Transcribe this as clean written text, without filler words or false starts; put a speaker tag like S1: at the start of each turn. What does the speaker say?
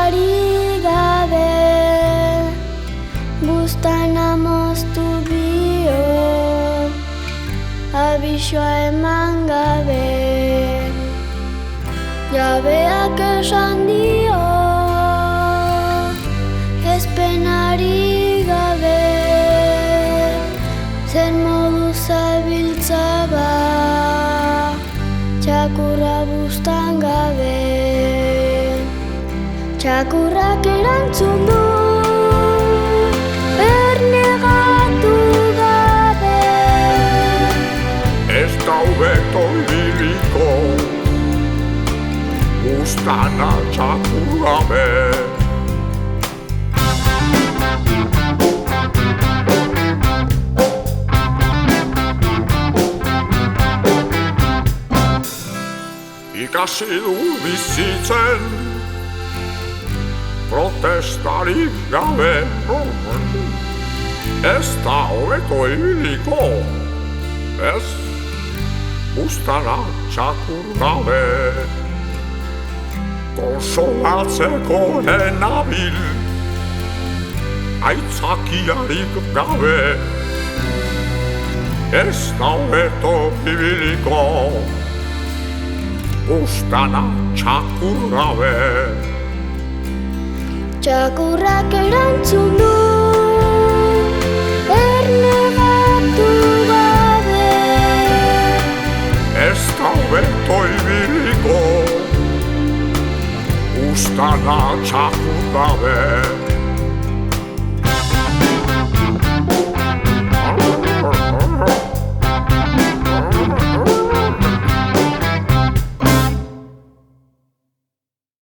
S1: Espenari gabe, buztana moztu bio, abisua eman gabe, jabeak esan dio, espenari gabe, zen modu zabiltza ba, txakurra buztan gabe. Txakurrak erantzun du, ernegatu gabe.
S2: Ez da hobeto ibiliko, buztana txakur gabe. Ikasi du bizitzen, protestarik gabe. Ez da hobeto ibiliko, ez buztana txakur gabe. Konsolatzeko enabil, aitzakiarik gabe. Ez da hobeto ibiliko, buztana txakur gabe.
S1: Txakurrak erantzun du, ernegatu gabe.
S2: Ez da hobeto ibiliko, buztana txakur gabe.